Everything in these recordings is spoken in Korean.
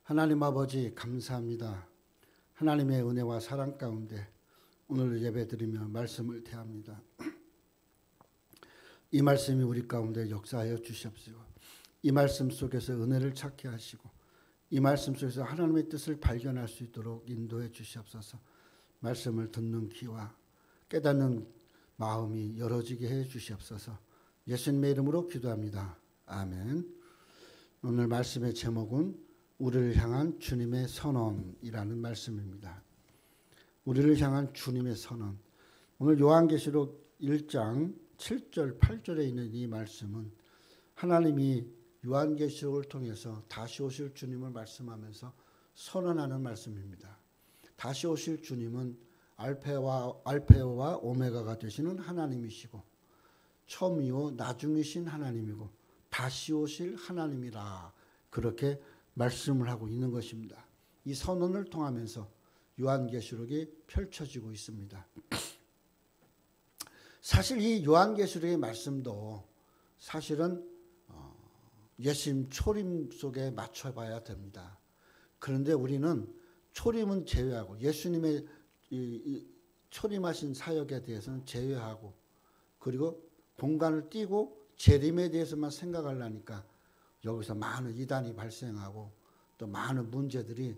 하나님 아버지 감사합니다. 하나님의 은혜와 사랑 가운데 오늘 예배드리며 말씀을 대합니다. 이 말씀이 우리 가운데 역사하여 주시옵시고, 이 말씀 속에서 은혜를 찾게 하시고, 이 말씀 속에서 하나님의 뜻을 발견할 수 있도록 인도해 주시옵소서. 말씀을 듣는 귀와 깨닫는 마음이 열어지게 해 주시옵소서. 예수님의 이름으로 기도합니다. 아멘. 오늘 말씀의 제목은 우리를 향한 주님의 선언이라는 말씀입니다. 우리를 향한 주님의 선언. 오늘 요한계시록 1장 7절 8절에 있는 이 말씀은 하나님이 요한계시록을 통해서 다시 오실 주님을 말씀하면서 선언하는 말씀입니다. 다시 오실 주님은 알파와 오메가가 되시는 하나님이시고 처음이요 나중이신 하나님이고 다시 오실 하나님이라, 그렇게 말씀을 하고 있는 것입니다. 이 선언을 통하면서 요한계시록이 펼쳐지고 있습니다. 사실 이 요한계시록의 말씀도 사실은 예수님 초림 속에 맞춰봐야 됩니다. 그런데 우리는 초림은 제외하고 예수님의 초림하신 사역에 대해서는 제외하고, 그리고 공간을 띄고 재림에 대해서만 생각하려니까 여기서 많은 이단이 발생하고 또 많은 문제들이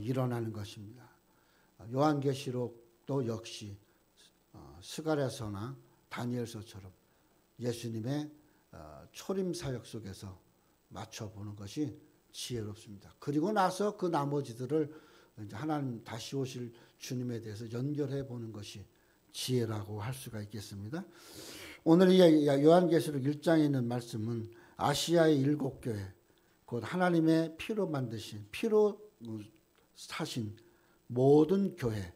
일어나는 것입니다. 요한계시록도 역시 스가랴서나 다니엘서처럼 예수님의 초림 사역 속에서 맞춰보는 것이 지혜롭습니다. 그리고 나서 그 나머지들을 이제 하나님 다시 오실 주님에 대해서 연결해 보는 것이 지혜라고 할 수가 있겠습니다. 오늘 이 요한계시록 1장에 있는 말씀은 아시아의 7교회, 곧 하나님의 피로 만드신, 피로 사신 모든 교회,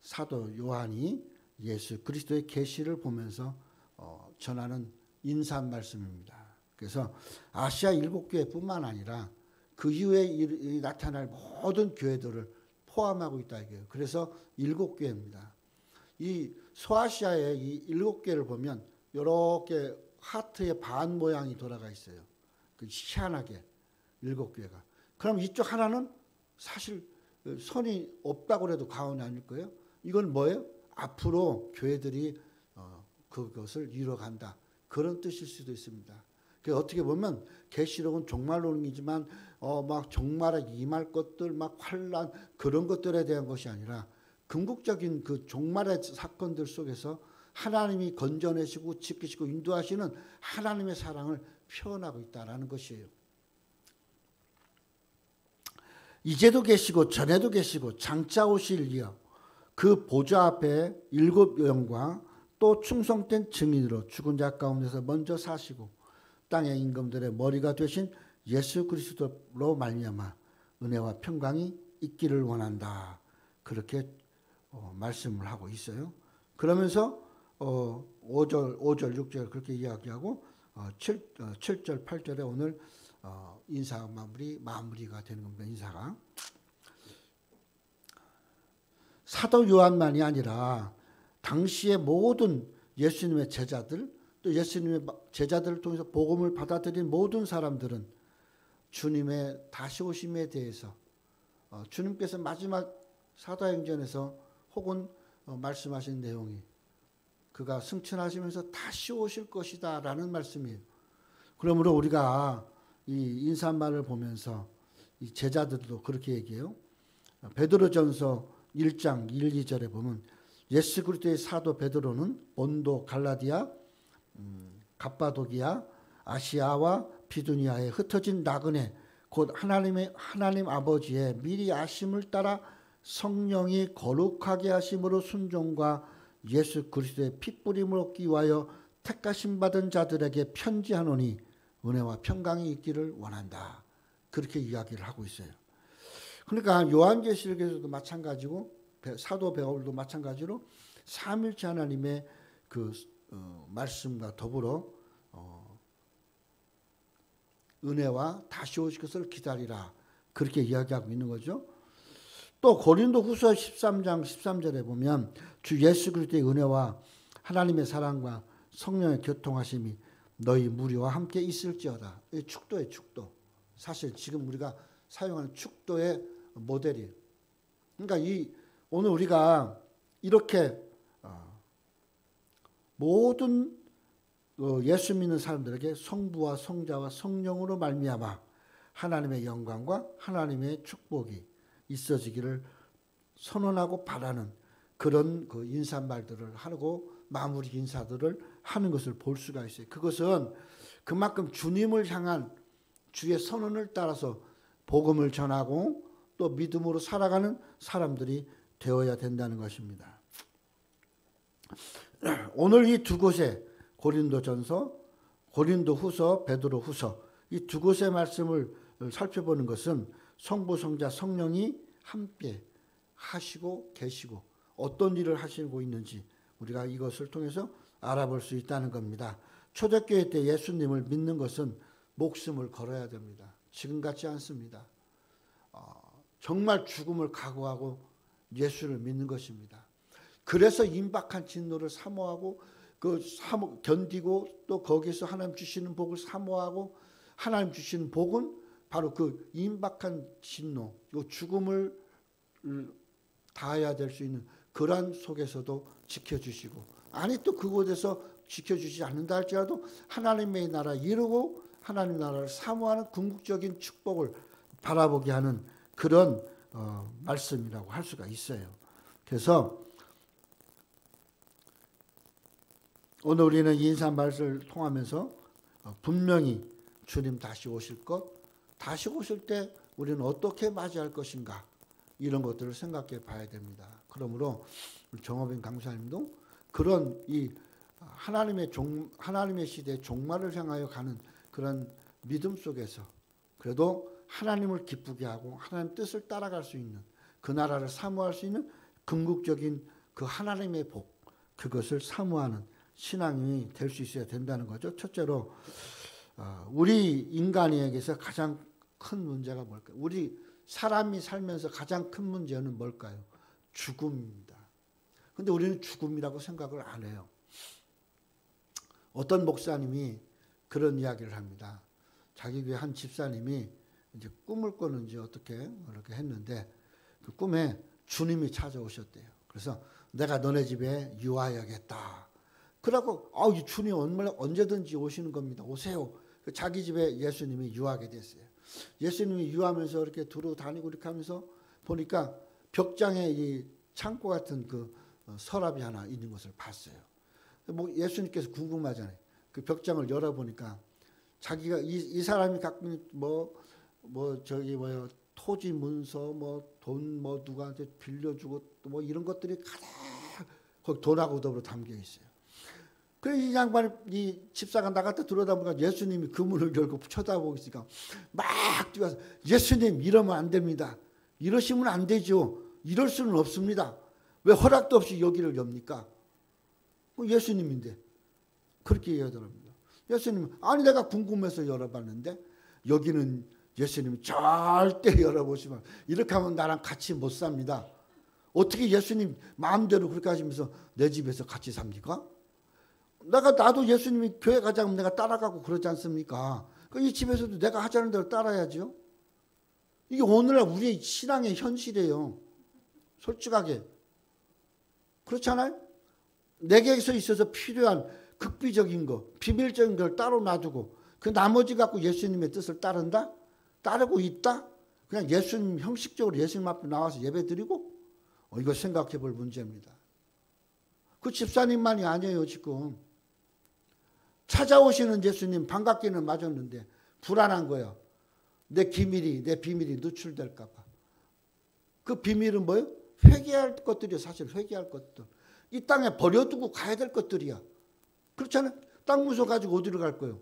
사도 요한이 예수 그리스도의 계시를 보면서 전하는 인사 말씀입니다. 그래서 아시아 7교회뿐만 아니라 그 이후에 나타날 모든 교회들을 포함하고 있다 이거예요. 그래서 7교회입니다. 이 소아시아의 이 7교회를 보면 이렇게 하트의 반 모양이 돌아가 있어요. 그 희한하게 7교회가. 그럼 이쪽 하나는 사실 선이 없다고 해도 과언이 아닐 거예요. 이건 뭐예요? 앞으로 교회들이 그것을 이뤄간다, 그런 뜻일 수도 있습니다. 어떻게 보면 계시록은 종말론이지만 막 종말에 임할 것들, 막 환란, 그런 것들에 대한 것이 아니라 궁극적인 그 종말의 사건들 속에서 하나님이 건져내시고 지키시고 인도하시는 하나님의 사랑을 표현하고 있다라는 것이에요. 이제도 계시고 전에도 계시고 장차 오실 이여 그 보좌 앞에 7영과 또 충성된 증인으로 죽은 자 가운데서 먼저 사시고 땅의 임금들의 머리가 되신 예수 그리스도로 말미암아 은혜와 평강이 있기를 원한다, 그렇게 말씀을 하고 있어요. 그러면서 5절, 6절 그렇게 이야기하고 7절, 8절에 오늘 인사 마무리가 되는 겁니다. 인사가. 사도 요한만이 아니라 당시의 모든 예수님의 제자들, 또 예수님의 제자들을 통해서 복음을 받아들인 모든 사람들은 주님의 다시 오심에 대해서 주님께서 마지막 사도행전에서 혹은 말씀하신 내용이 그가 승천하시면서 다시 오실 것이다 라는 말씀이에요. 그러므로 우리가 이 인사말을 보면서 이 제자들도 그렇게 얘기해요. 베드로전서 1장 1, 2절에 보면 예수 그리스도의 사도 베드로는 본도, 갈라디아, 갑바도기아, 아시아와 비두니아에 흩어진 나그네, 곧 하나님 아버지의 미리 아심을 따라 성령이 거룩하게 하심으로 순종과 예수 그리스도의 핏부림을 얻기 위하여 택하심 받은 자들에게 편지하노니 은혜와 평강이 있기를 원한다, 그렇게 이야기를 하고 있어요. 그러니까 요한계시록에서도 마찬가지고 사도 베드로도 마찬가지로 삼일체 하나님의 그 말씀과 더불어 은혜와 다시 오실 것을 기다리라, 그렇게 이야기하고 있는 거죠. 또 고린도후서 13장 13절에 보면 주 예수 그리스도의 은혜와 하나님의 사랑과 성령의 교통하심이 너희 무리와 함께 있을지어다. 축도의 축도. 사실 지금 우리가 사용하는 축도의 모델이에요. 그러니까 오늘 우리가 이렇게 모든 예수 믿는 사람들에게 성부와 성자와 성령으로 말미암아 하나님의 영광과 하나님의 축복이 있어지기를 선언하고 바라는 그런 그 인사말들을 하고 마무리 인사들을 하는 것을 볼 수가 있어요. 그것은 그만큼 주님을 향한 주의 선언을 따라서 복음을 전하고 또 믿음으로 살아가는 사람들이 되어야 된다는 것입니다. 오늘 이 두 곳에 고린도전서, 고린도후서, 베드로후서 이 두 곳의 말씀을 살펴보는 것은 성부, 성자, 성령이 함께 하시고 계시고 어떤 일을 하시고 있는지 우리가 이것을 통해서 알아볼 수 있다는 겁니다. 초대교회 때 예수님을 믿는 것은 목숨을 걸어야 됩니다. 지금 같지 않습니다. 정말 죽음을 각오하고 예수를 믿는 것입니다. 그래서 임박한 진노를 사모하고 견디고 또 거기서 하나님 주시는 복을 사모하고 하나님 주시는 복은 바로 그 임박한 진노, 죽음을 다해야 될 수 있는 그러한 속에서도 지켜주시고 아니 또 그곳에서 지켜주지 않는다 할지라도 하나님의 나라 이루고 하나님 나라를 사모하는 궁극적인 축복을 바라보게 하는 그런 말씀이라고 할 수가 있어요. 그래서 오늘 우리는 인사 말씀을 통하면서 분명히 주님 다시 오실 것, 다시 오실 때 우리는 어떻게 맞이할 것인가 이런 것들을 생각해 봐야 됩니다. 그러므로 정호빈 강사님도 그런 이 하나님의 시대의 종말을 향하여 가는 그런 믿음 속에서 그래도 하나님을 기쁘게 하고 하나님 뜻을 따라갈 수 있는 그 나라를 사모할 수 있는 궁극적인 그 하나님의 복 그것을 사모하는 신앙이 될 수 있어야 된다는 거죠. 첫째로 우리 인간에게서 가장 큰 문제가 뭘까요? 우리 사람이 살면서 가장 큰 문제는 뭘까요? 죽음입니다. 근데 우리는 죽음이라고 생각을 안 해요. 어떤 목사님이 그런 이야기를 합니다. 자기 교회 한 집사님이 이제 꿈을 꿨는지 어떻게 그렇게 했는데 그 꿈에 주님이 찾아오셨대요. 그래서 내가 너네 집에 유하여야겠다. 그러고 주님 언제든지 오시는 겁니다. 오세요. 자기 집에 예수님이 유하게 됐어요. 예수님이 유하면서 이렇게 두루 다니고 이렇게 하면서 보니까 벽장에 이 창고 같은 그 서랍이 하나 있는 것을 봤어요. 뭐 예수님께서 궁금하잖아요. 그 벽장을 열어보니까 자기가 이 사람이 갖고 있는 토지 문서 돈 누구한테 빌려주고 또 이런 것들이 가득 거기 돈하고 더불어 담겨 있어요. 그래서 이 양반이 이 집사가 나갔다 들어다보니까 예수님이 그 문을 열고 쳐다보고 있으니까 막 뛰어서 예수님 이러면 안 됩니다. 이러시면 안 되죠. 이럴 수는 없습니다. 왜 허락도 없이 여기를 엽니까? 예수님인데 그렇게 얘기하더랍니다. 예수님은 아니 내가 궁금해서 열어봤는데 여기는 예수님이 절대 열어보시면 이렇게 하면 나랑 같이 못 삽니다. 어떻게 예수님 마음대로 그렇게 하시면서 내 집에서 같이 삽니까? 나도 예수님이 교회 가자면 내가 따라가고 그러지 않습니까? 이 집에서도 내가 하자는 대로 따라야죠. 이게 오늘날 우리의 신앙의 현실이에요. 솔직하게. 그렇잖아요? 내게서 있어서 필요한 극비적인 거, 비밀적인 걸 따로 놔두고 그 나머지 갖고 예수님의 뜻을 따른다? 따르고 있다? 그냥 예수님 형식적으로 예수님 앞에 나와서 예배 드리고 이거 생각해 볼 문제입니다. 그 집사님만이 아니에요. 지금 찾아오시는 예수님 반갑기는 맞았는데 불안한 거예요. 내 비밀이 누출될까 봐. 그 비밀은 뭐예요? 회개할 것들이요. 사실 회개할 것들. 이 땅에 버려두고 가야 될 것들이야. 그렇잖아요. 땅 문서 가지고 어디로 갈 거예요?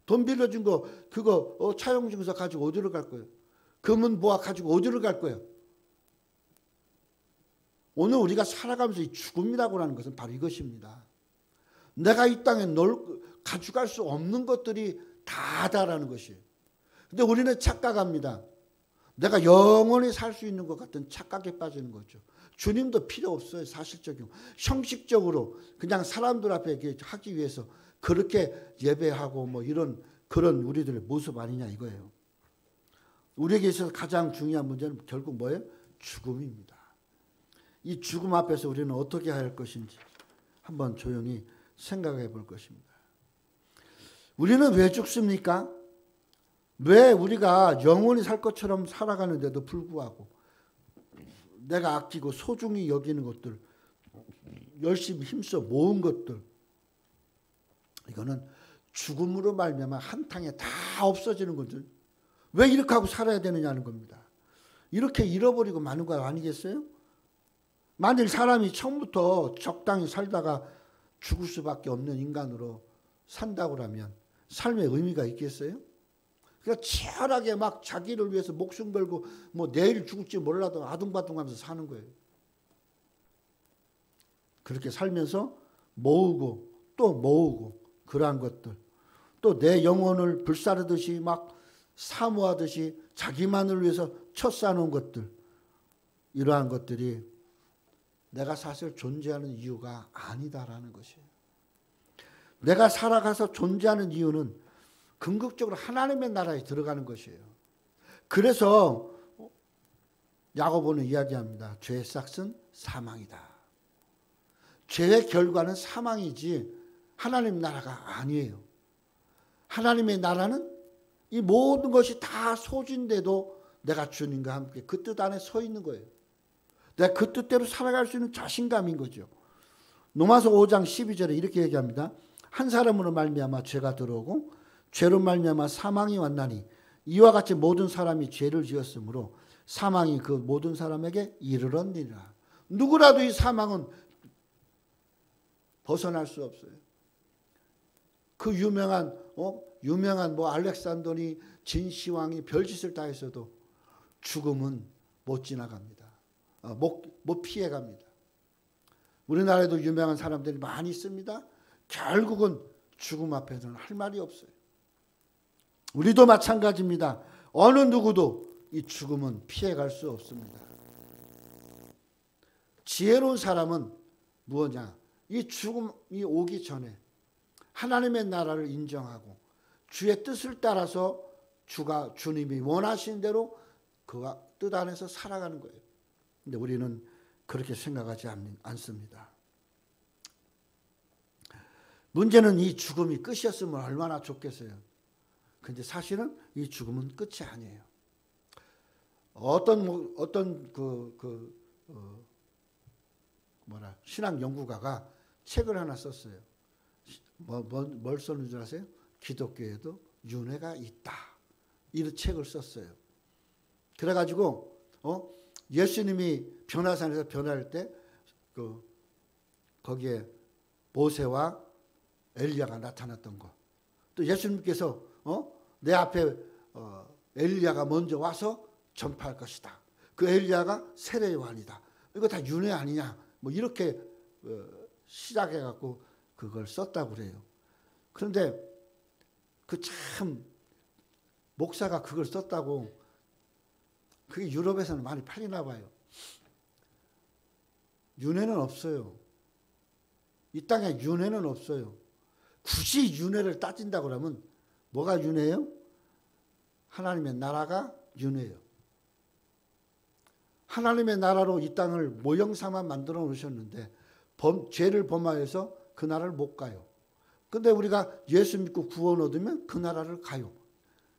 돈 빌려준 거 그거 차용증서 가지고 어디로 갈 거예요? 금은 보화 가지고 어디로 갈 거예요? 오늘 우리가 살아가면서 이 죽음이라고 하는 것은 바로 이것입니다. 내가 이 땅에 가져갈 수 없는 것들이 다다라는 것이에요. 근데 우리는 착각합니다. 내가 영원히 살 수 있는 것 같은 착각에 빠지는 거죠. 주님도 필요 없어요. 사실적으로. 형식적으로 그냥 사람들 앞에 하기 위해서 그렇게 예배하고 이런 그런 우리들의 모습 아니냐 이거예요. 우리에게 있어서 가장 중요한 문제는 결국 뭐예요? 죽음입니다. 이 죽음 앞에서 우리는 어떻게 할 것인지 한번 조용히 생각해 볼 것입니다. 우리는 왜 죽습니까? 왜 우리가 영원히 살 것처럼 살아가는데도 불구하고 내가 아끼고 소중히 여기는 것들, 열심히 힘써 모은 것들, 이거는 죽음으로 말미암아 한탕에 다 없어지는 거죠. 왜 이렇게 하고 살아야 되느냐는 겁니다. 이렇게 잃어버리고 마는 거 아니겠어요? 만일 사람이 처음부터 적당히 살다가 죽을 수밖에 없는 인간으로 산다고 하면 삶의 의미가 있겠어요? 그러니까 치열하게 막 자기를 위해서 목숨 걸고 뭐 내일 죽을지 몰라도 아둥바둥하면서 사는 거예요. 그렇게 살면서 모으고 또 모으고 그러한 것들, 또 내 영혼을 불사르듯이 막 사모하듯이 자기만을 위해서 쳐쌓아놓은 것들, 이러한 것들이 내가 사실 존재하는 이유가 아니다라는 것이에요. 내가 살아가서 존재하는 이유는 궁극적으로 하나님의 나라에 들어가는 것이에요. 그래서 야고보는 이야기합니다. 죄의 싹은 사망이다. 죄의 결과는 사망이지 하나님 나라가 아니에요. 하나님의 나라는 이 모든 것이 다 소진돼도 내가 주님과 함께 그 뜻 안에 서 있는 거예요. 내가 그 뜻대로 살아갈 수 있는 자신감인 거죠. 로마서 5장 12절에 이렇게 얘기합니다. 한 사람으로 말미암아 죄가 들어오고 죄로 말미암아 사망이 왔나니 이와 같이 모든 사람이 죄를 지었으므로 사망이 그 모든 사람에게 이르렀느니라. 누구라도 이 사망은 벗어날 수 없어요. 그 유명한 뭐 알렉산더니 진시황이 별짓을 다 했어도 죽음은 못 지나갑니다. 못 피해갑니다. 우리나라에도 유명한 사람들이 많이 있습니다. 결국은 죽음 앞에서는 할 말이 없어요. 우리도 마찬가지입니다. 어느 누구도 이 죽음은 피해갈 수 없습니다. 지혜로운 사람은 무엇냐? 이 죽음이 오기 전에 하나님의 나라를 인정하고 주의 뜻을 따라서 주님이 원하시는 대로 그와 뜻 안에서 살아가는 거예요. 근데 우리는 그렇게 생각하지 않습니다. 문제는 이 죽음이 끝이었으면 얼마나 좋겠어요. 근데 사실은 이 죽음은 끝이 아니에요. 어떤 신학 연구가가 책을 하나 썼어요. 뭘 썼는 줄 아세요? 기독교에도 윤회가 있다. 이런 책을 썼어요. 그래가지고 예수님이 변화산에서 변화할 때 거기에 모세와 엘리야가 나타났던 거. 또 예수님께서 내 앞에 엘리야가 먼저 와서 전파할 것이다. 그 엘리야가 세례 요한이다. 이거 다 윤회 아니냐? 뭐 이렇게 시작해갖고 그걸 썼다고 그래요. 그런데 그 참 목사가 그걸 썼다고 그게 유럽에서는 많이 팔리나 봐요. 윤회는 없어요. 이 땅에 윤회는 없어요. 굳이 윤회를 따진다고 하면 뭐가 윤회예요? 하나님의 나라가 윤회예요. 하나님의 나라로 이 땅을 모형 삼아 만들어 놓으셨는데 죄를 범하여서 그 나라를 못 가요. 근데 우리가 예수 믿고 구원 얻으면 그 나라를 가요.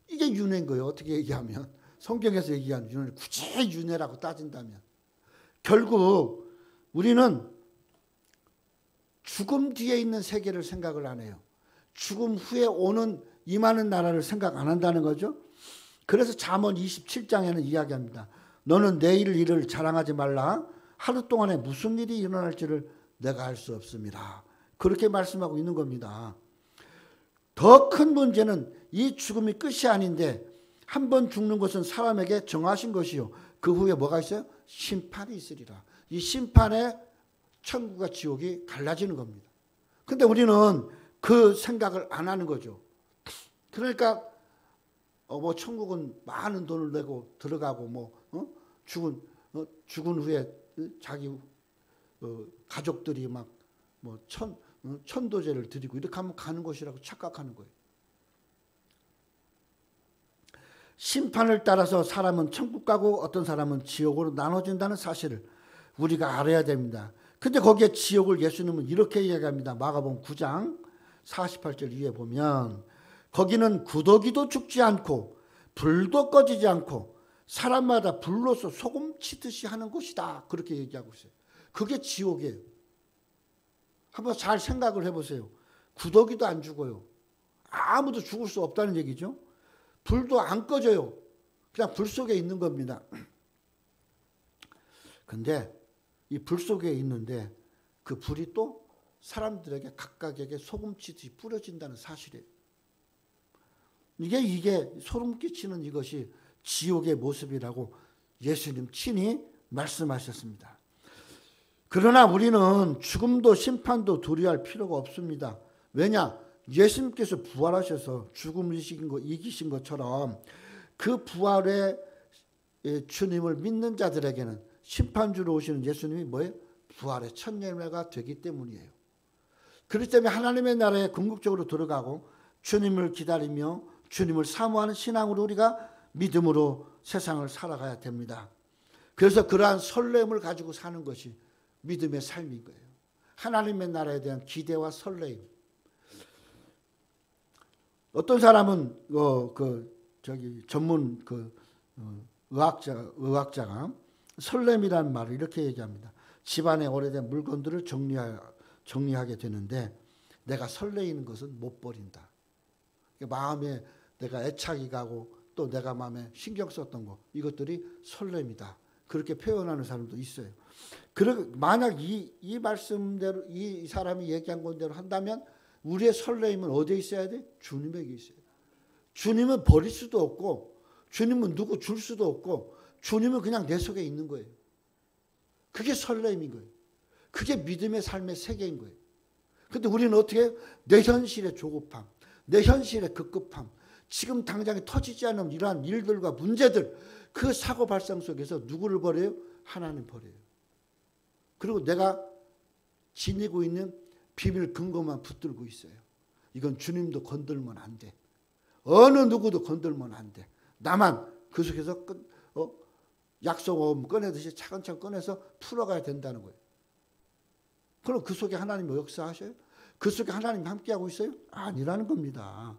이게 윤회인 거예요. 어떻게 얘기하면. 성경에서 얘기하는 윤회, 굳이 윤회라고 따진다면. 결국 우리는 죽음 뒤에 있는 세계를 생각을 안 해요. 죽음 후에 오는 임하는 나라를 생각 안 한다는 거죠. 그래서 잠언 27장에는 이야기합니다. 너는 내일 일을 자랑하지 말라. 하루 동안에 무슨 일이 일어날지를 내가 알 수 없습니다. 그렇게 말씀하고 있는 겁니다. 더 큰 문제는 이 죽음이 끝이 아닌데 한 번 죽는 것은 사람에게 정하신 것이요. 그 후에 뭐가 있어요? 심판이 있으리라. 이 심판에 천국과 지옥이 갈라지는 겁니다. 근데 우리는 그 생각을 안 하는 거죠. 그러니까 뭐 천국은 많은 돈을 내고 들어가고 죽은 후에 자기 가족들이 막 천도제를 드리고 이렇게 하면 가는 곳이라고 착각하는 거예요. 심판을 따라서 사람은 천국 가고 어떤 사람은 지옥으로 나눠진다는 사실을 우리가 알아야 됩니다. 근데 거기에 지옥을 예수님은 이렇게 이야기합니다. 마가복음 9장 48절 위에 보면 거기는 구더기도 죽지 않고 불도 꺼지지 않고 사람마다 불로서 소금 치듯이 하는 곳이다. 그렇게 얘기하고 있어요. 그게 지옥이에요. 한번 잘 생각을 해보세요. 구더기도 안 죽어요. 아무도 죽을 수 없다는 얘기죠. 불도 안 꺼져요. 그냥 불 속에 있는 겁니다. 근데 이 불 속에 있는데 그 불이 또 사람들에게 각각에게 소금 치듯이 뿌려진다는 사실이에요. 이게 소름 끼치는 이것이 지옥의 모습이라고 예수님 친히 말씀하셨습니다. 그러나 우리는 죽음도 심판도 두려워할 필요가 없습니다. 왜냐? 예수님께서 부활하셔서 죽음을 이기신 것처럼 그 부활의 주님을 믿는 자들에게는 심판주로 오시는 예수님이 뭐예요? 부활의 첫 열매가 되기 때문이에요. 그렇기 때문에 하나님의 나라에 궁극적으로 들어가고 주님을 기다리며 주님을 사모하는 신앙으로 우리가 믿음으로 세상을 살아가야 됩니다. 그래서 그러한 설렘을 가지고 사는 것이 믿음의 삶인 거예요. 하나님의 나라에 대한 기대와 설렘. 어떤 사람은 전문 의학자가 설렘이라는 말을 이렇게 얘기합니다. 집안에 오래된 물건들을 정리하게 되는데 내가 설레이는 것은 못 버린다. 마음에 내가 애착이 가고 또 내가 마음에 신경 썼던 거 이것들이 설렘이다. 그렇게 표현하는 사람도 있어요. 만약 이 말씀대로 이 사람이 얘기한 건대로 한다면 우리의 설렘은 어디에 있어야 돼? 주님에게 있어야 돼. 주님은 버릴 수도 없고 주님은 누구 줄 수도 없고 주님은 그냥 내 속에 있는 거예요. 그게 설렘인 거예요. 그게 믿음의 삶의 세계인 거예요. 근데 우리는 어떻게 해요? 내 현실의 조급함, 내 현실의 급급함, 지금 당장에 터지지 않는 이러한 일들과 문제들, 그 사고 발생 속에서 누구를 버려요? 하나님 버려요. 그리고 내가 지니고 있는 비밀 근거만 붙들고 있어요. 이건 주님도 건들면 안 돼. 어느 누구도 건들면 안 돼. 나만 그 속에서 약속을 꺼내듯이 차근차근 꺼내서 풀어가야 된다는 거예요. 그럼 그 속에 하나님이 역사하셔요? 그 속에 하나님이 함께하고 있어요? 아니라는 겁니다.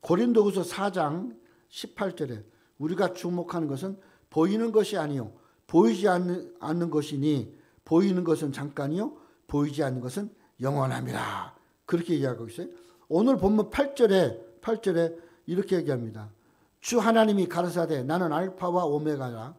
고린도후서 4장 18절에 우리가 주목하는 것은 보이는 것이 아니요 보이지 않는 것이니 보이는 것은 잠깐이요 보이지 않는 것은 영원함이라. 그렇게 이야기하고 있어요. 오늘 본문 8절에 이렇게 얘기합니다. 주 하나님이 가라사대 나는 알파와 오메가라.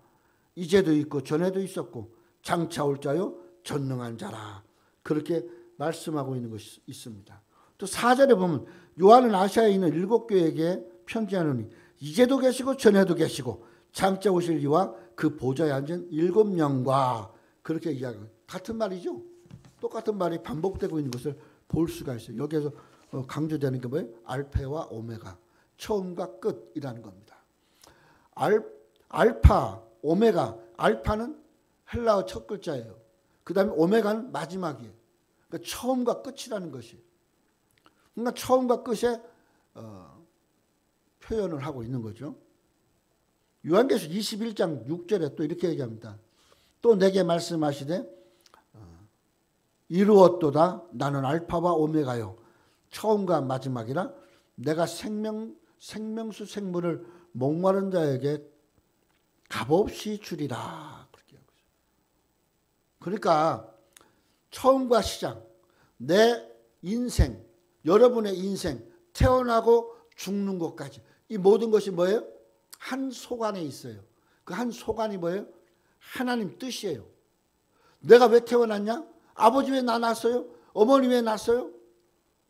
이제도 있고 전에도 있었고 장차 올 자요 전능한 자라. 그렇게 말씀하고 있는 것이 있습니다. 또 4절에 보면 요한은 아시아에 있는 7교회에게 편지하노니 이제도 계시고 전에도 계시고 장차 오실 이와 그 보좌에 앉은 7명과 그렇게 이야기합니다. 같은 말이죠. 똑같은 말이 반복되고 있는 것을 볼 수가 있어요. 여기에서 강조되는 게 뭐예요? 알파와 오메가, 처음과 끝이라는 겁니다. 알파, 오메가, 알파는 헬라어 첫 글자예요. 그 다음에 오메가는 마지막이에요. 그러니까 처음과 끝이라는 것이. 그러니까 처음과 끝에 표현을 하고 있는 거죠. 요한계시록 21장 6절에 또 이렇게 얘기합니다. 또 내게 말씀하시되 이루었도다. 나는 알파와 오메가요. 처음과 마지막이라 내가 생명수 생물을 목마른 자에게 값없이 주리라. 그렇게 하고 있어요. 그러니까 처음과 시작, 내 인생, 여러분의 인생, 태어나고 죽는 것까지 이 모든 것이 뭐예요? 한 속 안에 있어요. 그 한 속 안이 뭐예요? 하나님 뜻이에요. 내가 왜 태어났냐? 아버지 왜 나 낳았어요? 어머니 왜 낳았어요?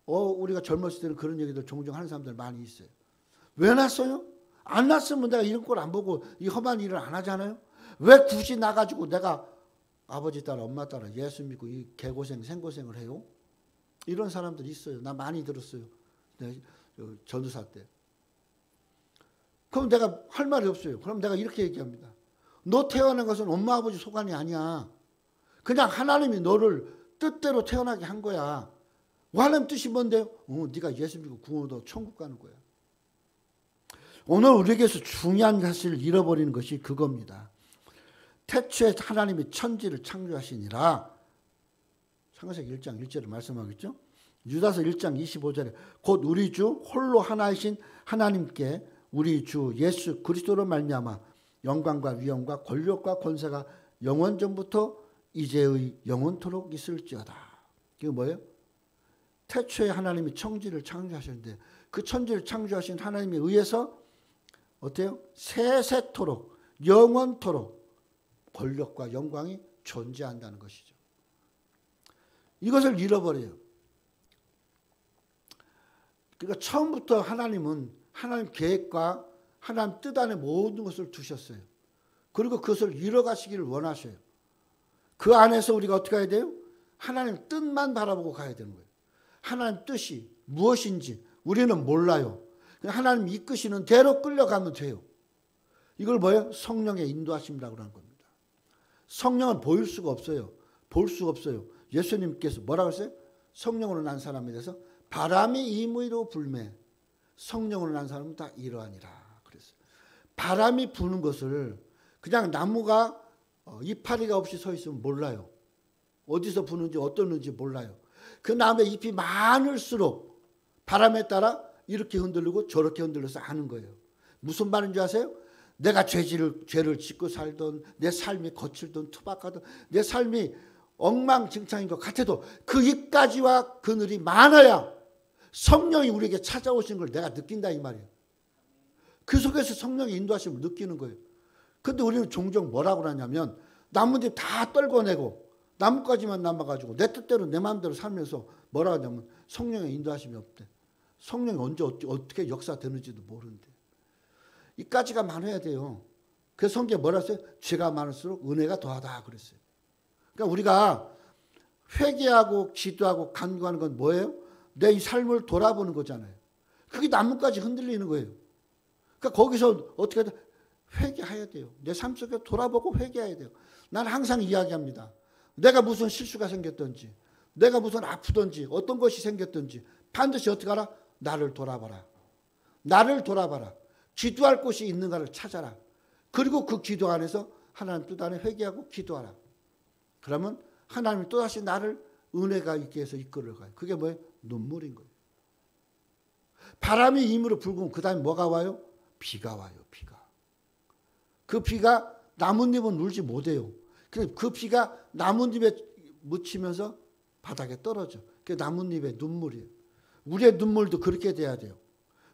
우리가 젊었을 때는 그런 얘기들 종종 하는 사람들 많이 있어요. 왜 낳았어요? 안 낳았으면 내가 이런 꼴 안 보고 이 험한 일을 안 하잖아요. 왜 굳이 나가지고 내가 아버지 따라 엄마 따라 예수 믿고 이 개고생 생고생을 해요? 이런 사람들이 있어요. 나 많이 들었어요. 전도사 때. 그럼 내가 할 말이 없어요. 그럼 내가 이렇게 얘기합니다. 너 태어난 것은 엄마 아버지 소관이 아니야. 그냥 하나님이 너를 뜻대로 태어나게 한 거야. 하나님 뜻이 뭔데요? 네가 예수 믿고 구원으로 천국 가는 거야. 오늘 우리에게서 중요한 사실을 잃어버리는 것이 그겁니다. 태초에 하나님이 천지를 창조하시니라. 창세기 1장 1절에 말씀하겠죠. 유다서 1장 25절에 곧 우리 주 홀로 하나이신 하나님께 우리 주 예수 그리스도로 말미암아 영광과 위엄과 권력과 권세가 영원 전부터 이제의 영원토록 있을지어다. 이게 뭐예요? 태초에 하나님이 천지를 창조하셨는데 그 천지를 창조하신 하나님에 의해서 어때요? 세세토록 영원토록 권력과 영광이 존재한다는 것이죠. 이것을 잃어버려요. 그러니까 처음부터 하나님은 하나님 계획과 하나님 뜻 안에 모든 것을 두셨어요. 그리고 그것을 이뤄가시기를 원하셔요. 그 안에서 우리가 어떻게 해야 돼요? 하나님 뜻만 바라보고 가야 되는 거예요. 하나님 뜻이 무엇인지 우리는 몰라요. 하나님 이끄시는 대로 끌려가면 돼요. 이걸 뭐예요? 성령의 인도하심이라고 하는 겁니다. 성령은 보일 수가 없어요. 볼 수가 없어요. 예수님께서 뭐라고 했어요? 성령으로 난 사람에 대해서 바람이 임의로 불매 성령으로 난 사람은 다 이러하니라 그랬어요. 바람이 부는 것을 그냥 나무가 이파리가 없이 서 있으면 몰라요. 어디서 부는지 어떠는지 몰라요. 그 나무의 잎이 많을수록 바람에 따라 이렇게 흔들리고 저렇게 흔들려서 아는 거예요. 무슨 말인지 아세요? 내가 죄를 짓고 살던 내 삶이 거칠던 투박하던 내 삶이 엉망진창인 것 같아도 그 잎가지와 그늘이 많아야 성령이 우리에게 찾아오신 걸 내가 느낀다 이 말이에요. 그 속에서 성령의 인도하심을 느끼는 거예요. 근데 우리는 종종 뭐라고 하냐면 나뭇잎 다 떨궈내고 나뭇가지만 남아가지고 내 뜻대로 내 마음대로 살면서 뭐라고 하냐면 성령의 인도하심이 없대. 성령이 언제 어떻게 역사되는지도 모르는데. 이까지가 많아야 돼요. 그래서 성경에 뭐라 했어요? 죄가 많을수록 은혜가 더하다 그랬어요. 그러니까 우리가 회개하고 기도하고 간구하는 건 뭐예요? 내 이 삶을 돌아보는 거잖아요. 그게 나뭇가지 흔들리는 거예요. 그러니까 거기서 어떻게 해야 돼? 회개해야 돼요. 내 삶 속에 돌아보고 회개해야 돼요. 나는 항상 이야기합니다. 내가 무슨 실수가 생겼든지 내가 무슨 아프든지 어떤 것이 생겼든지 반드시 어떻게 하라? 나를 돌아봐라. 나를 돌아봐라. 기도할 곳이 있는가를 찾아라. 그리고 그 기도 안에서 하나님 뜻 안에 회개하고 기도하라. 그러면 하나님이 또다시 나를 은혜가 있게 해서 이끌어가요. 그게 뭐예요? 눈물인 거예요. 바람이 임으로 불고 그 다음에 뭐가 와요? 비가 와요. 비가. 그 비가 나뭇잎은 울지 못해요. 그 비가 나뭇잎에 묻히면서 바닥에 떨어져. 그게 나뭇잎의 눈물이에요. 우리의 눈물도 그렇게 돼야 돼요.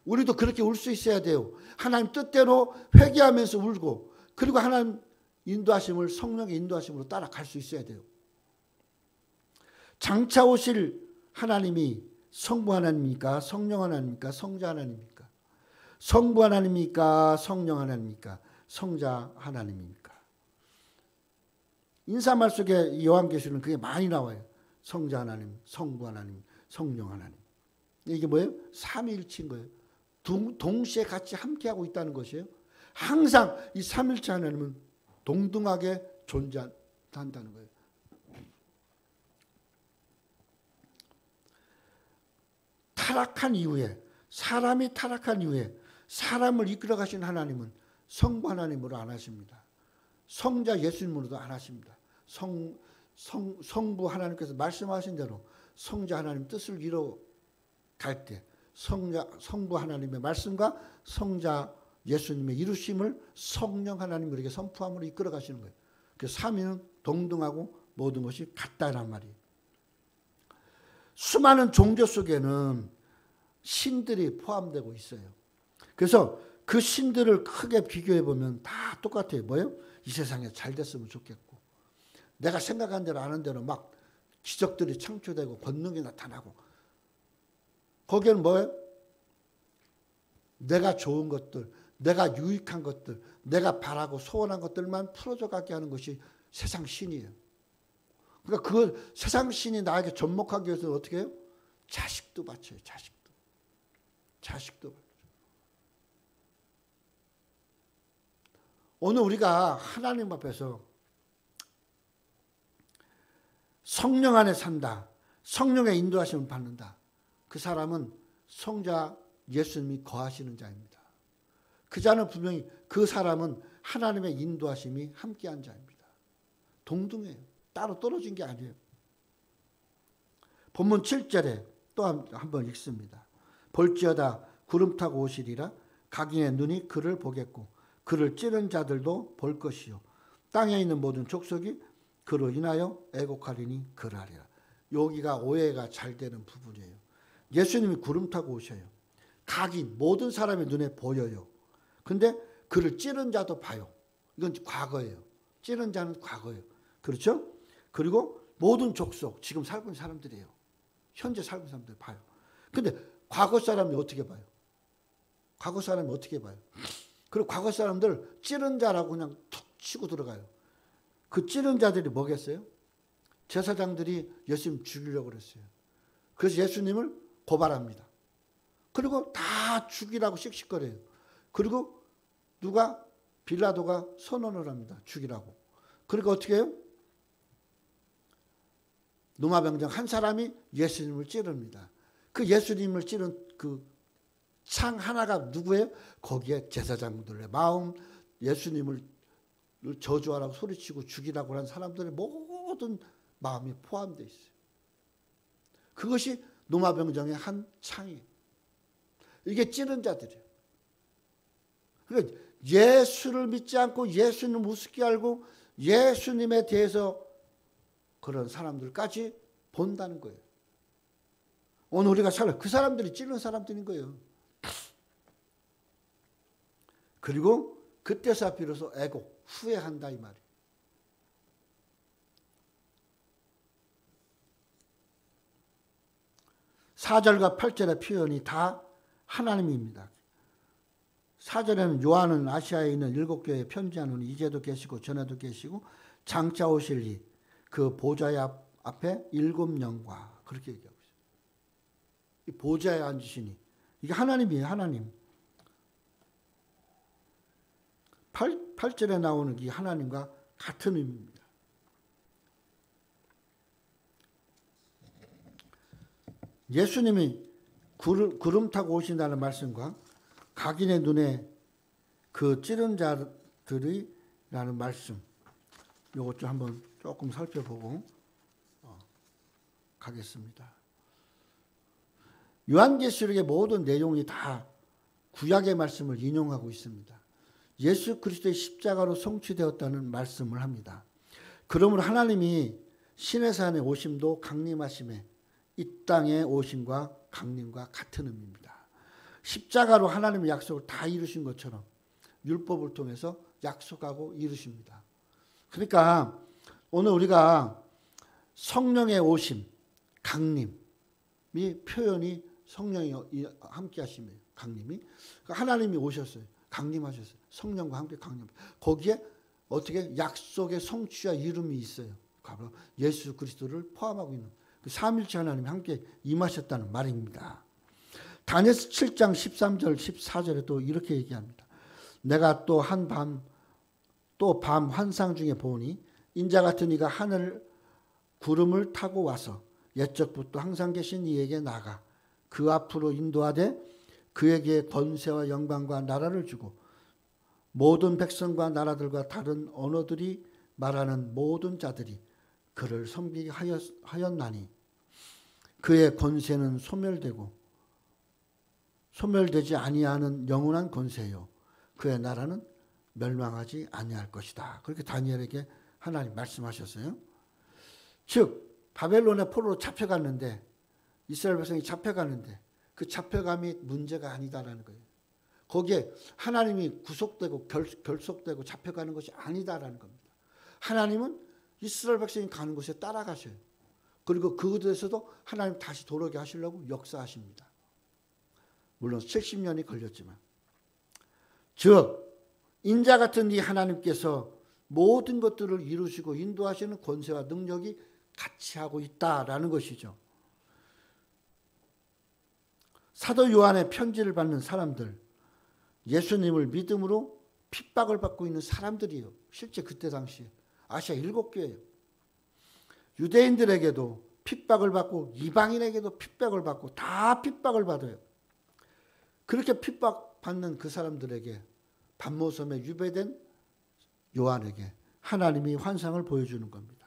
우리도 그렇게 울 수 있어야 돼요. 하나님 뜻대로 회개하면서 울고 그리고 하나님 인도하심을 성령의 인도하심으로 따라갈 수 있어야 돼요. 장차 오실 하나님이 성부 하나님입니까? 성령 하나님입니까? 성자 하나님입니까? 성부 하나님입니까? 성령 하나님입니까? 성자 하나님입니까? 인사말 속에 요한계시록은 그게 많이 나와요. 성자 하나님, 성부 하나님, 성령 하나님. 이게 뭐예요? 삼위일체인 거예요. 동시에 같이 함께하고 있다는 것이에요. 항상 이 삼일체 하나님은 동등하게 존재한다는 거예요. 타락한 이후에 사람이 타락한 이후에 사람을 이끌어 가신 하나님은 성부 하나님으로 안 하십니다. 성자 예수님으로도 안 하십니다. 성부 하나님께서 말씀하신 대로 성자 하나님 뜻을 이뤄 갈 때 성부 하나님의 말씀과 성자 예수님의 이루심을 성령 하나님 우리에게 선포함으로 이끌어 가시는 거예요. 그 삼위는 동등하고 모든 것이 같다란 말이에요. 수많은 종교 속에는 신들이 포함되고 있어요. 그래서 그 신들을 크게 비교해 보면 다 똑같아요. 뭐예요? 이 세상에 잘 됐으면 좋겠고 내가 생각한 대로 아는 대로 막 기적들이 창조되고 권능이 나타나고 거기에는 뭐예요? 내가 좋은 것들, 내가 유익한 것들, 내가 바라고 소원한 것들만 풀어져 가게 하는 것이 세상 신이에요. 그러니까 그 세상 신이 나에게 접목하기 위해서 어떻게 해요? 자식도 바쳐요. 자식도 바쳐요. 오늘 우리가 하나님 앞에서 성령 안에 산다. 성령의 인도하심을 받는다. 그 사람은 성자 예수님이 거하시는 자입니다. 그 자는 분명히 그 사람은 하나님의 인도하심이 함께한 자입니다. 동등해요. 따로 떨어진 게 아니에요. 본문 7절에 또 한 번 읽습니다. 볼지어다 구름 타고 오시리라. 각인의 눈이 그를 보겠고 그를 찌른 자들도 볼 것이요 땅에 있는 모든 족속이 그로 인하여 애곡하리니 그러하리라. 여기가 오해가 잘 되는 부분이에요. 예수님이 구름 타고 오셔요. 각인 모든 사람의 눈에 보여요. 근데 그를 찌른 자도 봐요. 이건 과거예요. 찌른 자는 과거예요. 그렇죠? 그리고 모든 족속 지금 살고 있는 사람들이에요. 현재 살고 있는 사람들 봐요. 근데 과거 사람이 어떻게 봐요? 과거 사람이 어떻게 봐요? 그리고 과거 사람들 찌른 자라고 그냥 툭 치고 들어가요. 그 찌른 자들이 뭐겠어요? 제사장들이 예수님 죽이려고 그랬어요. 그래서 예수님을 고발합니다. 그리고 다 죽이라고 씩씩거려요. 그리고 누가? 빌라도가 선언을 합니다. 죽이라고. 그러니까 어떻게 해요? 노마병정 한 사람이 예수님을 찌릅니다. 그 예수님을 찌른 그 창 하나가 누구예요? 거기에 제사장들의 마음, 예수님을 저주하라고 소리치고 죽이라고 하는 사람들의 모든 마음이 포함되어 있어요. 그것이 노마병정의 한 창이에요. 이게 찌른 자들이에요. 그러니까 예수를 믿지 않고 예수님을 우습게 알고 예수님에 대해서 그런 사람들까지 본다는 거예요. 오늘 우리가 그 사람들이 찌른 사람들인 거예요. 그리고 그때서 비로소 애곡, 후회한다 이 말이에요. (4절과 8절의) 표현이 다 하나님입니다. 4절에는 요한은 아시아에 있는 7교회에 편지하노니 이제도 계시고 전에도 계시고 장차 오실 이 그 보좌의 앞에 7영과 그렇게 얘기하고 있어요. 이 보좌에 앉으시니 이게 하나님이에요. 하나님. 8절에 나오는 이 하나님과 같은 의미입니다. 예수님이 구름 타고 오신다는 말씀과 각인의 눈에 그 찌른 자들이라는 말씀, 이것 좀 한번 조금 살펴보고 가겠습니다. 요한계시록의 모든 내용이 다 구약의 말씀을 인용하고 있습니다. 예수 그리스도의 십자가로 성취되었다는 말씀을 합니다. 그러므로 하나님이 시내산에 오심도 강림하심에 이 땅에 오심과 강림과 같은 의미입니다. 십자가로 하나님의 약속을 다 이루신 것처럼 율법을 통해서 약속하고 이루십니다. 그러니까 오늘 우리가 성령의 오심, 강림이 표현이 성령이 함께 하심이에요. 강림이. 그러니까 하나님이 오셨어요. 강림하셨어요. 성령과 함께 강림. 거기에 어떻게 약속의 성취와 이름이 있어요. 예수 그리스도를 포함하고 있는 그 삼일체 하나님이 함께 임하셨다는 말입니다. 다니엘서 7장 13절 14절에 또 이렇게 얘기합니다. 내가 또 밤 환상 중에 보니 인자 같은 이가 하늘 구름을 타고 와서 옛적부터 항상 계신 이에게 나가 그 앞으로 인도하되 그에게 권세와 영광과 나라를 주고 모든 백성과 나라들과 다른 언어들이 말하는 모든 자들이 그를 섬기게 하였나니 그의 권세는 소멸되지 아니하는 영원한 권세요 그의 나라는 멸망하지 아니할 것이다. 그렇게 다니엘에게 하나님 말씀하셨어요. 즉 바벨론의 포로로 잡혀갔는데 이스라엘 백성이 잡혀가는데 그 잡혀감이 문제가 아니다라는 거예요. 거기에 하나님이 구속되고 결속되고 잡혀가는 것이 아니다라는 겁니다. 하나님은 이스라엘 백성이 가는 곳에 따라가셔요. 그리고 그곳에서도 하나님 다시 돌아오게 하시려고 역사하십니다. 물론 70년이 걸렸지만. 즉 인자 같은 이 하나님께서 모든 것들을 이루시고 인도하시는 권세와 능력이 같이 하고 있다라는 것이죠. 사도 요한의 편지를 받는 사람들, 예수님을 믿음으로 핍박을 받고 있는 사람들이에요. 실제 그때 당시에 아시아 7교회예요. 유대인들에게도 핍박을 받고 이방인에게도 핍박을 받고 다 핍박을 받아요. 그렇게 핍박받는 그 사람들에게 반모섬에 유배된 요한에게 하나님이 환상을 보여주는 겁니다.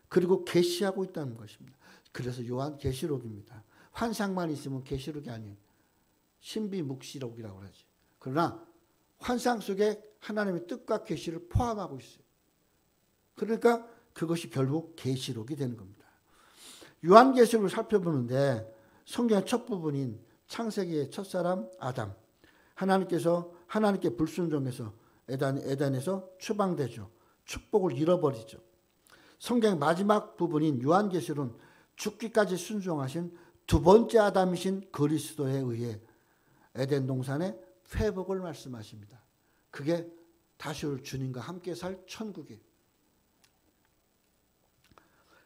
그리고 계시하고 있다는 것입니다. 그래서 요한 계시록입니다. 환상만 있으면 계시록이 아니에요. 신비묵시록이라고 하지. 그러나 환상 속에 하나님의 뜻과 계시를 포함하고 있어요. 그러니까 그것이 결국 계시록이 되는 겁니다. 요한계시록을 살펴보는데 성경의 첫 부분인 창세기의 첫사람 아담, 하나님께 불순종해서 에덴에서 추방되죠. 축복을 잃어버리죠. 성경의 마지막 부분인 요한계시록은 죽기까지 순종하신 두 번째 아담이신 그리스도에 의해 에덴 동산의 회복을 말씀하십니다. 그게 다시 올 주님과 함께 살 천국이에요.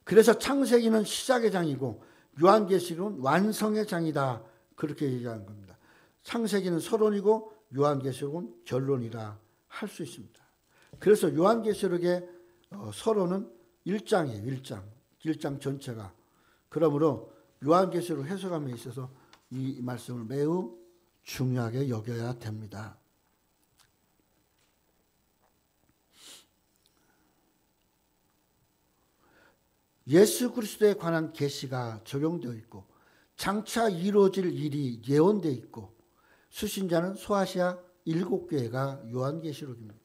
그래서 창세기는 시작의 장이고 요한계시록은 완성의 장이다. 그렇게 얘기하는 겁니다. 창세기는 서론이고 요한계시록은 결론이라 할 수 있습니다. 그래서 요한계시록의 서론은 1장이에요. 1장 전체가. 그러므로 요한계시록 해석함에 있어서 이 말씀을 매우 중요하게 여겨야 됩니다. 예수 그리스도에 관한 계시가 적용되어 있고 장차 이루어질 일이 예언되어 있고 수신자는 소아시아 7교회가 요한계시록입니다.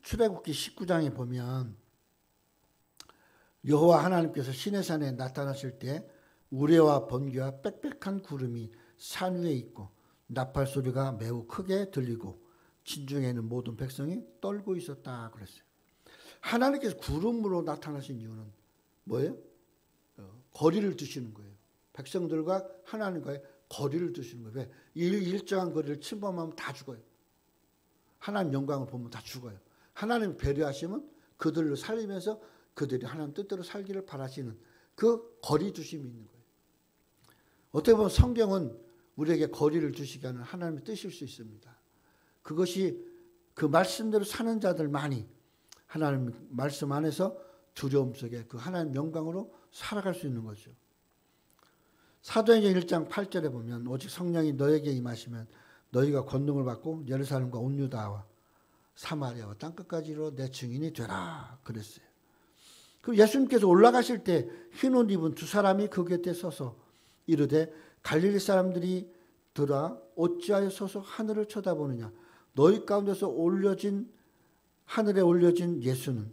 출애굽기 19장에 보면 여호와 하나님께서 시내산에 나타나실 때 우레와 번개와 빽빽한 구름이 산 위에 있고 나팔 소리가 매우 크게 들리고 진중에 있는 모든 백성이 떨고 있었다 그랬어요. 하나님께서 구름으로 나타나신 이유는 뭐예요? 거리를 두시는 거예요. 백성들과 하나님과의 거리를 두시는 거예요. 왜? 일정한 거리를 침범하면 다 죽어요. 하나님 영광을 보면 다 죽어요. 하나님 배려하시면 그들을 살리면서 그들이 하나님 뜻대로 살기를 바라시는 그 거리 두심이 있는 거예요. 어떻게 보면 성경은 우리에게 거리를 두시게 하는 하나님의 뜻일 수 있습니다. 그것이 그 말씀대로 사는 자들만이 하나님 말씀 안에서 두려움 속에 그 하나님 영광으로 살아갈 수 있는 거죠. 사도행전 1장 8절에 보면 오직 성령이 너에게 임하시면 너희가 권능을 받고 예루살렘과 온 유다와 사마리아와 땅끝까지로 내 증인이 되라 그랬어요. 그럼 예수님께서 올라가실 때 흰 옷 입은 두 사람이 그 곁에 서서 이르되 갈릴리 사람들이 들아 어찌하여 서서 하늘을 쳐다보느냐. 너희 가운데서 하늘에 올려진 예수는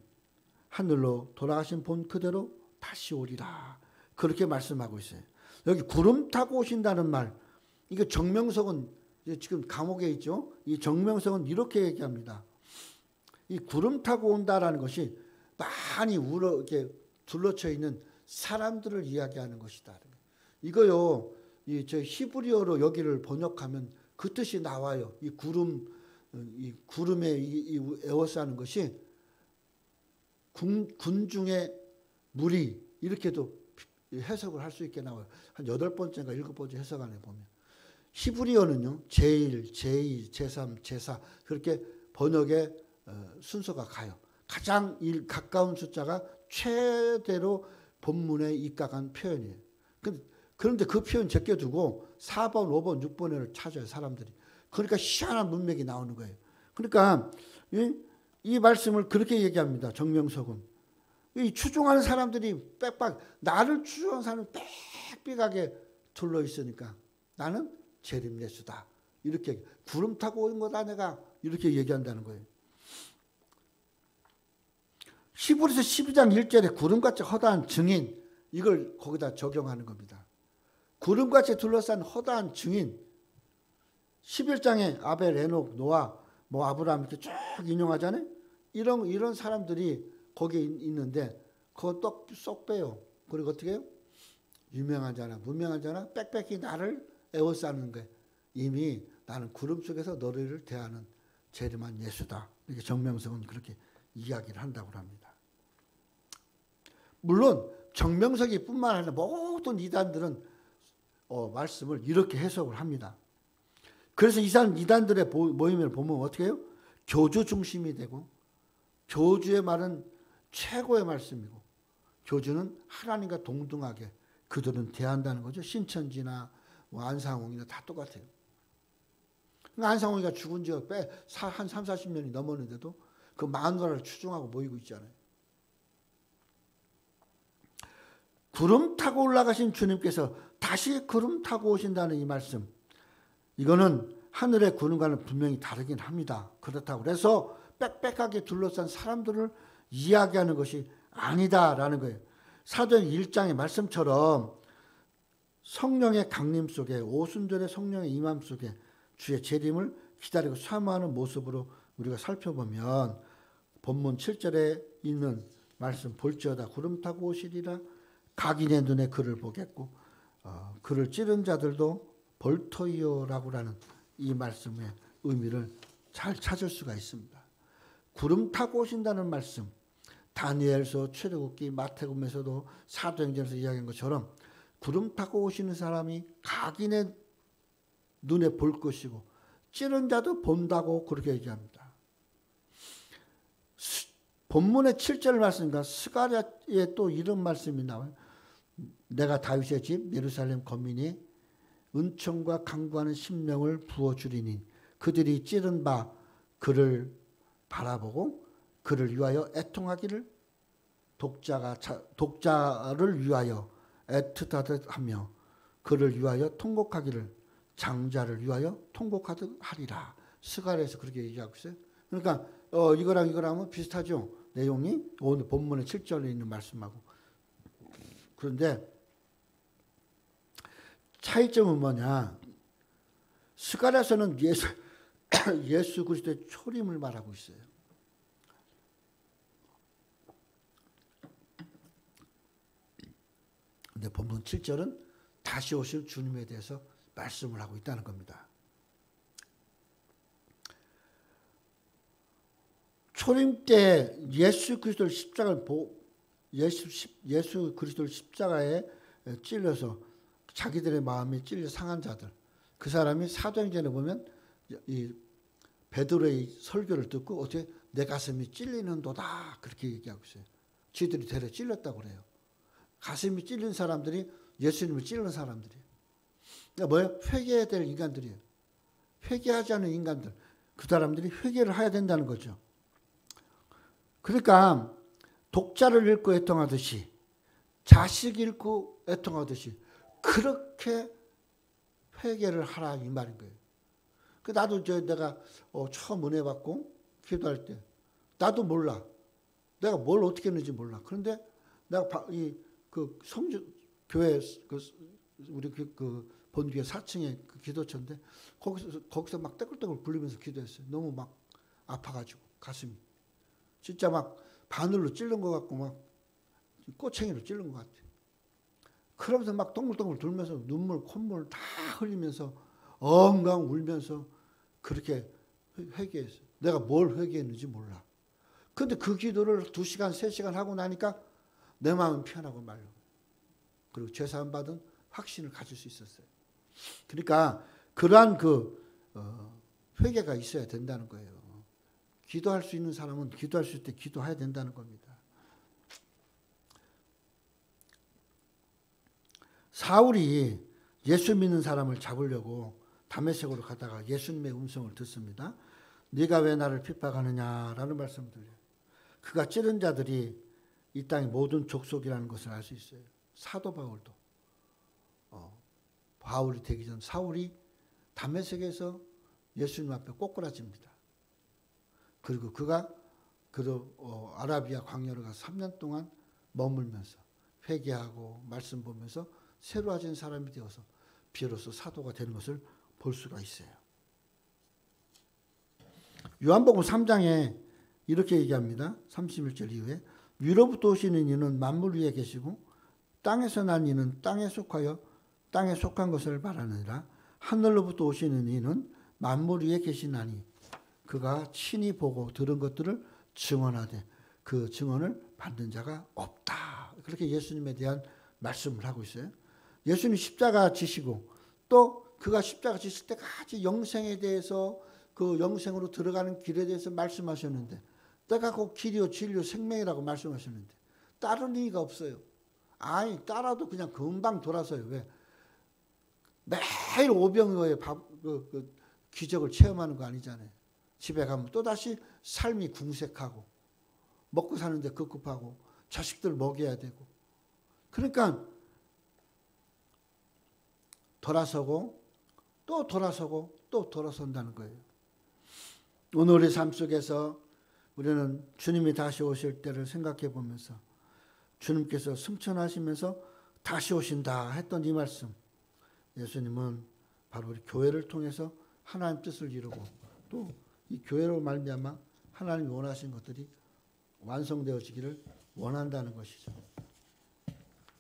하늘로 돌아가신 본 그대로 다시 오리라. 그렇게 말씀하고 있어요. 여기 구름 타고 오신다는 말, 이게 정명석은 지금 감옥에 있죠. 이 정명석은 이렇게 얘기합니다. 이 구름 타고 온다라는 것이 많이 이렇게 둘러쳐 있는 사람들을 이야기하는 것이다. 이거요, 저 히브리어로 여기를 번역하면 그 뜻이 나와요. 이 구름에 에워싸는 것이 군중의 무리 이렇게도 해석을 할 수 있게 나와요. 한 8번째인가 7번째 해석안에 보면 히브리어는요, 제1, 제2, 제3, 제4 그렇게 번역의 순서가 가요. 가장 가까운 숫자가 최대로 본문에 입각한 표현이에요. 그런데 그 표현 제껴두고 4번, 5번, 6번을 찾아요, 사람들이. 그러니까 희한한 문맥이 나오는 거예요. 그러니까 이 말씀을 그렇게 얘기합니다. 정명석은. 이 추종하는 사람들이 나를 추종하는 사람이 빽빽하게 둘러있으니까 나는 재림 예수다. 이렇게 구름 타고 온 거다 내가. 이렇게 얘기한다는 거예요. 히브리서 12장 1절에 구름같이 허다한 증인, 이걸 거기다 적용하는 겁니다. 구름같이 둘러싼 허다한 증인. 11장에 아벨, 에녹, 노아, 아브라함 이렇게 쭉 인용하잖아요. 이런 사람들이 거기에 있는데 그거 쏙 빼요. 그리고 어떻게 해요? 유명한 자나 무명한 자나 빽빽히 나를 에워싸는 거예요. 이미 나는 구름 속에서 너희를 대하는 재림한 예수다. 이렇게 정명석은 그렇게 이야기를 한다고 합니다. 물론 정명석이 뿐만 아니라 모든 이단들은 말씀을 이렇게 해석을 합니다. 그래서 이단들의 모임을 보면 어떻게 해요? 교주 중심이 되고 교주의 말은 최고의 말씀이고 교주는 하나님과 동등하게 그들은 대한다는 거죠. 신천지나 뭐 안상홍이나 다 똑같아요. 그러니까 안상홍이가 죽은 지가 한 3, 40년이 넘었는데도 그 만가를 추종하고 모이고 있잖아요. 구름 타고 올라가신 주님께서 다시 구름 타고 오신다는 이 말씀, 이거는 하늘의 구름과는 분명히 다르긴 합니다. 그렇다고 해서 빽빽하게 둘러싼 사람들을 이야기하는 것이 아니다라는 거예요. 사도행 1장의 말씀처럼 성령의 강림 속에, 오순절의 성령의 임함 속에 주의 재림을 기다리고 사모하는 모습으로 우리가 살펴보면 본문 7절에 있는 말씀, 볼지어다 구름 타고 오시리라, 각인의 눈에 그를 보겠고 그를 찌른 자들도 볼터이요라고 하는 이 말씀의 의미를 잘 찾을 수가 있습니다. 구름 타고 오신다는 말씀, 다니엘서, 출애굽기, 마태복음에서도 사도행전에서 이야기한 것처럼 구름 타고 오시는 사람이 각인의 눈에 볼 것이고 찌른 자도 본다고 그렇게 얘기합니다. 본문의 7절 말씀과 스가랴에 또 이런 말씀이 나와요. 내가 다윗의 집 예루살렘 거민이 은총과 강구하는 심령을 부어주리니 그들이 찌른 바 그를 바라보고 그를 위하여 애통하기를 독자를 위하여 애틋하듯 하며 그를 위하여 통곡하기를 장자를 위하여 통곡하듯 하리라. 스가랴에서 그렇게 얘기하고 있어요. 그러니까 이거랑 이거랑은 비슷하죠. 내용이 오늘 본문의 7절에 있는 말씀하고. 그런데 차이점은 뭐냐? 스가랴서는 예수 그리스도의 초림을 말하고 있어요. 근데 본문 7절은 다시 오실 주님에 대해서 말씀을 하고 있다는 겁니다. 초림 때 예수 그리스도를 십자가에 찔려서 자기들의 마음이 찔려 상한 자들, 그 사람이 사도행전에 보면 이 베드로의 설교를 듣고 어떻게 내 가슴이 찔리는도다 그렇게 얘기하고 있어요. 지들이 대래 찔렸다고 그래요. 가슴이 찔린 사람들이 예수님을 찔른 사람들이에요. 그러니까 뭐예요? 회개해야 될 인간들이에요. 회개하지 않은 인간들, 그 사람들이 회개를 해야 된다는 거죠. 그러니까 독자를 잃고 애통하듯이, 자식 잃고 애통하듯이 그렇게 회개를 하라 이 말인 거예요. 나도 내가 처음 은혜 받고 기도할 때 나도 몰라. 내가 뭘 어떻게 했는지 몰라. 그런데 내가 그 성주 교회 우리 그 본교회 4층에 그 기도처인데 거기서 막 떼굴떼굴 굴리면서 기도했어요. 너무 막 아파가지고 가슴이 진짜 막 바늘로 찔른 것 같고 막 꼬챙이로 찔른 것 같아요. 그러면서 막 동글동글 돌면서 눈물 콧물 다 흘리면서 엉엉 울면서 그렇게 회개했어요. 내가 뭘 회개했는지 몰라. 근데 그 기도를 2시간 3시간 하고 나니까 내 마음은 편하고 말로. 그리고 죄사함 받은 확신을 가질 수 있었어요. 그러니까 그러한 회개가 있어야 된다는 거예요. 기도할 수 있는 사람은 기도할 수 있을 때 기도해야 된다는 겁니다. 사울이 예수 믿는 사람을 잡으려고 다메섹으로 가다가 예수님의 음성을 듣습니다. 네가 왜 나를 핍박하느냐라는 말씀을 들려요. 그가 찌른 자들이 이 땅의 모든 족속이라는 것을 알 수 있어요. 사도 바울도 바울이 되기 전 사울이 다메섹에서 예수님 앞에 꼬꾸라집니다. 그리고 그가 아라비아 광야로 가서 3년 동안 머물면서 회개하고 말씀 보면서 새로워진 사람이 되어서 비로소 사도가 되는 것을 볼 수가 있어요. 요한복음 3장에 이렇게 얘기합니다. 31절 이후에 위로부터 오시는 이는 만물 위에 계시고 땅에서 난 이는 땅에 속하여 땅에 속한 것을 말하느니라. 하늘로부터 오시는 이는 만물 위에 계시나니 그가 친히 보고 들은 것들을 증언하되 그 증언을 받는 자가 없다. 그렇게 예수님에 대한 말씀을 하고 있어요. 예수님 십자가 지시고 또 그가 십자가 지실 때까지 영생에 대해서 그 영생으로 들어가는 길에 대해서 말씀하셨는데, 내가 그 길이요 진리요 생명이라고 말씀하셨는데 다른 의미가 없어요. 아니 따라도 그냥 금방 돌아서요. 왜? 매일 오병이어의 기적을 체험하는 거 아니잖아요. 집에 가면 또다시 삶이 궁색하고 먹고 사는데 급급하고 자식들 먹여야 되고, 그러니까 돌아서고 또 돌아서고 또 돌아선다는 거예요. 오늘 우리 삶 속에서 우리는 주님이 다시 오실 때를 생각해 보면서 주님께서 승천하시면서 다시 오신다 했던 이 말씀, 예수님은 바로 우리 교회를 통해서 하나님 뜻을 이루고 또 이 교회로 말미암아 하나님이 원하신 것들이 완성되어지기를 원한다는 것이죠.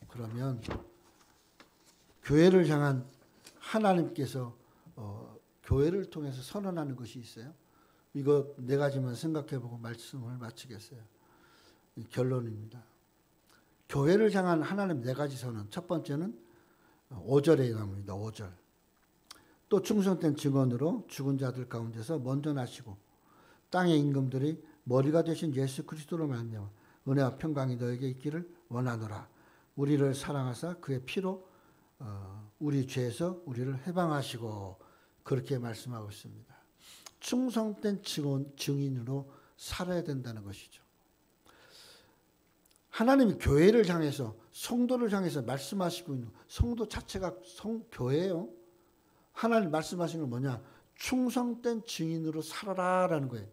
그러면 교회를 향한 하나님께서 교회를 통해서 선언하는 것이 있어요. 이거 네 가지만 생각해보고 말씀을 마치겠어요. 결론입니다. 교회를 향한 하나님 네 가지 선언. 첫 번째는 5절에 나옵니다. 5절. 또 충성된 증언으로 죽은 자들 가운데서 먼저 나시고 땅의 임금들이 머리가 되신 예수 그리스도로 말미암아 은혜와 평강이 너에게 있기를 원하노라. 우리를 사랑하사 그의 피로 우리 죄에서 우리를 해방하시고, 그렇게 말씀하고 있습니다. 충성된 증인으로 살아야 된다는 것이죠. 하나님이 교회를 향해서, 성도를 향해서 말씀하시고 있는, 성도 자체가 교회예요. 하나님 말씀하시는 건 뭐냐? 충성된 증인으로 살아라라는 거예요.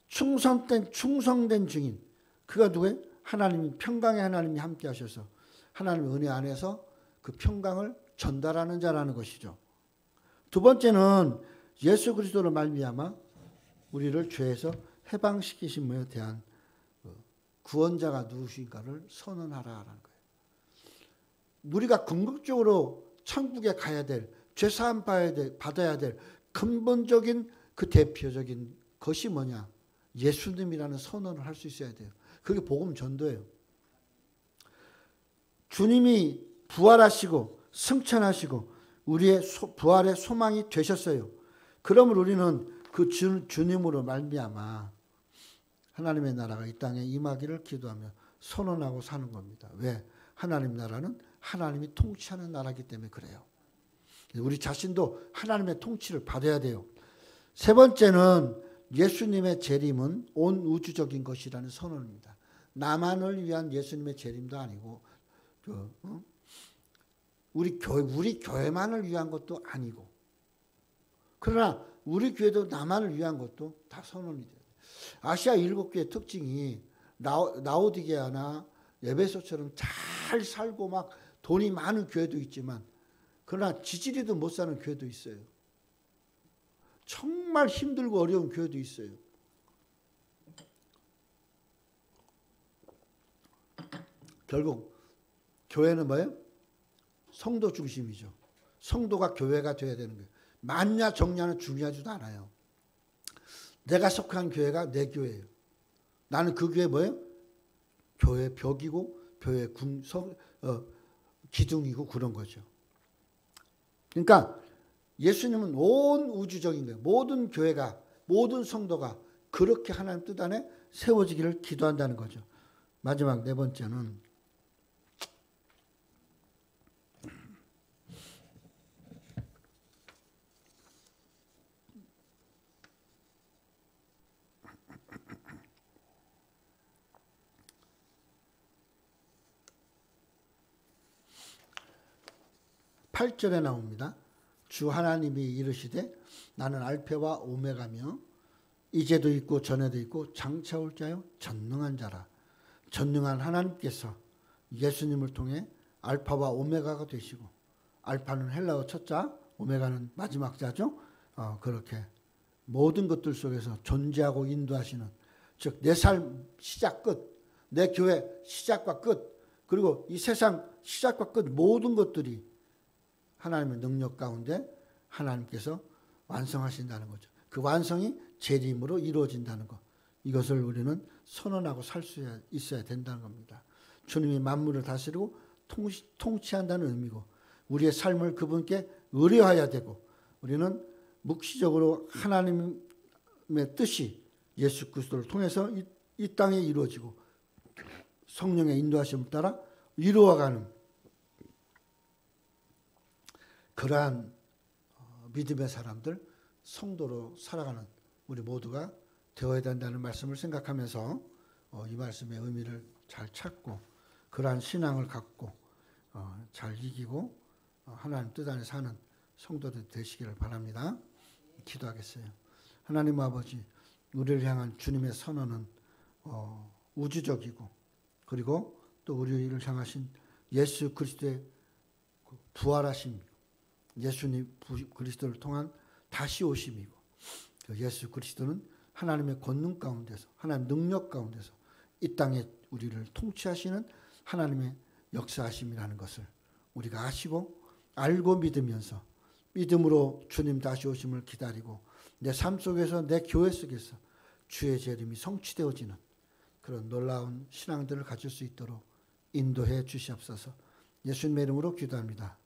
충성된 증인. 그가 누구예요? 하나님, 평강의 하나님이 함께 하셔서 하나님의 은혜 안에서 그 평강을 전달하는 자라는 것이죠. 두 번째는 예수 그리스도로 말미암아 우리를 죄에서 해방시키심에 대한 구원자가 누구신가를 선언하라라는 거예요. 우리가 궁극적으로 천국에 가야 될, 죄사함 받아야 될 근본적인 그 대표적인 것이 뭐냐? 예수님이라는 선언을 할 수 있어야 돼요. 그게 복음 전도예요. 주님이 부활하시고 승천하시고 우리의 부활의 소망이 되셨어요. 그러면 우리는 그 주님으로 말미암아 하나님의 나라가 이 땅에 임하기를 기도하며 선언하고 사는 겁니다. 왜? 하나님 나라는 하나님이 통치하는 나라이기 때문에 그래요. 우리 자신도 하나님의 통치를 받아야 돼요. 세 번째는 예수님의 재림은 온 우주적인 것이라는 선언입니다. 나만을 위한 예수님의 재림도 아니고 우리 교회만을 위한 것도 아니고, 그러나 우리 교회도 나만을 위한 것도 다 선언이 돼요. 아시아 7교의 특징이 라오디게아나 에베소처럼 잘 살고 막 돈이 많은 교회도 있지만, 그러나 지지리도 못 사는 교회도 있어요. 정말 힘들고 어려운 교회도 있어요. 결국 교회는 뭐예요? 성도 중심이죠. 성도가 교회가 돼야 되는 거예요. 많냐 적냐는 중요하지도 않아요. 내가 속한 교회가 내 교회예요. 나는 그 교회 뭐예요? 교회 벽이고 교회 기둥이고 그런 거죠. 그러니까 예수님은 온 우주적인 거예요. 모든 교회가, 모든 성도가 그렇게 하나님 뜻 안에 세워지기를 기도한다는 거죠. 마지막 네 번째는 8절에 나옵니다. 주 하나님이 이르시되 나는 알파와 오메가며 이제도 있고 전에도 있고 장차 올 자요 전능한 자라. 전능한 하나님께서 예수님을 통해 알파와 오메가가 되시고, 알파는 헬라어 첫자, 오메가는 마지막 자죠. 그렇게 모든 것들 속에서 존재하고 인도하시는, 즉 내 삶 시작 끝, 내 교회 시작과 끝, 그리고 이 세상 시작과 끝 모든 것들이 하나님의 능력 가운데 하나님께서 완성하신다는 거죠. 그 완성이 재림으로 이루어진다는 것. 이것을 우리는 선언하고 살 수 있어야 된다는 겁니다. 주님이 만물을 다스리고 통치한다는 의미고, 우리의 삶을 그분께 의뢰해야 되고, 우리는 묵시적으로 하나님의 뜻이 예수 그리스도를 통해서 이 땅에 이루어지고 성령의 인도하심을 따라 이루어가는 그러한 믿음의 사람들, 성도로 살아가는 우리 모두가 되어야 된다는 말씀을 생각하면서 이 말씀의 의미를 잘 찾고 그러한 신앙을 갖고 잘 이기고 하나님 뜻 안에 사는 성도들 되시기를 바랍니다. 기도하겠어요. 하나님 아버지, 우리를 향한 주님의 선언은 우주적이고 그리고 또 우리를 향하신 예수 그리스도의 부활하심, 예수님 그리스도를 통한 다시 오심이고 예수 그리스도는 하나님의 권능 가운데서 하나님의 능력 가운데서 이 땅에 우리를 통치하시는 하나님의 역사하심이라는 것을 우리가 아시고 알고 믿으면서 믿음으로 주님 다시 오심을 기다리고 내 삶 속에서 내 교회 속에서 주의 재림이 성취되어지는 그런 놀라운 신앙들을 가질 수 있도록 인도해 주시옵소서. 예수님의 이름으로 기도합니다.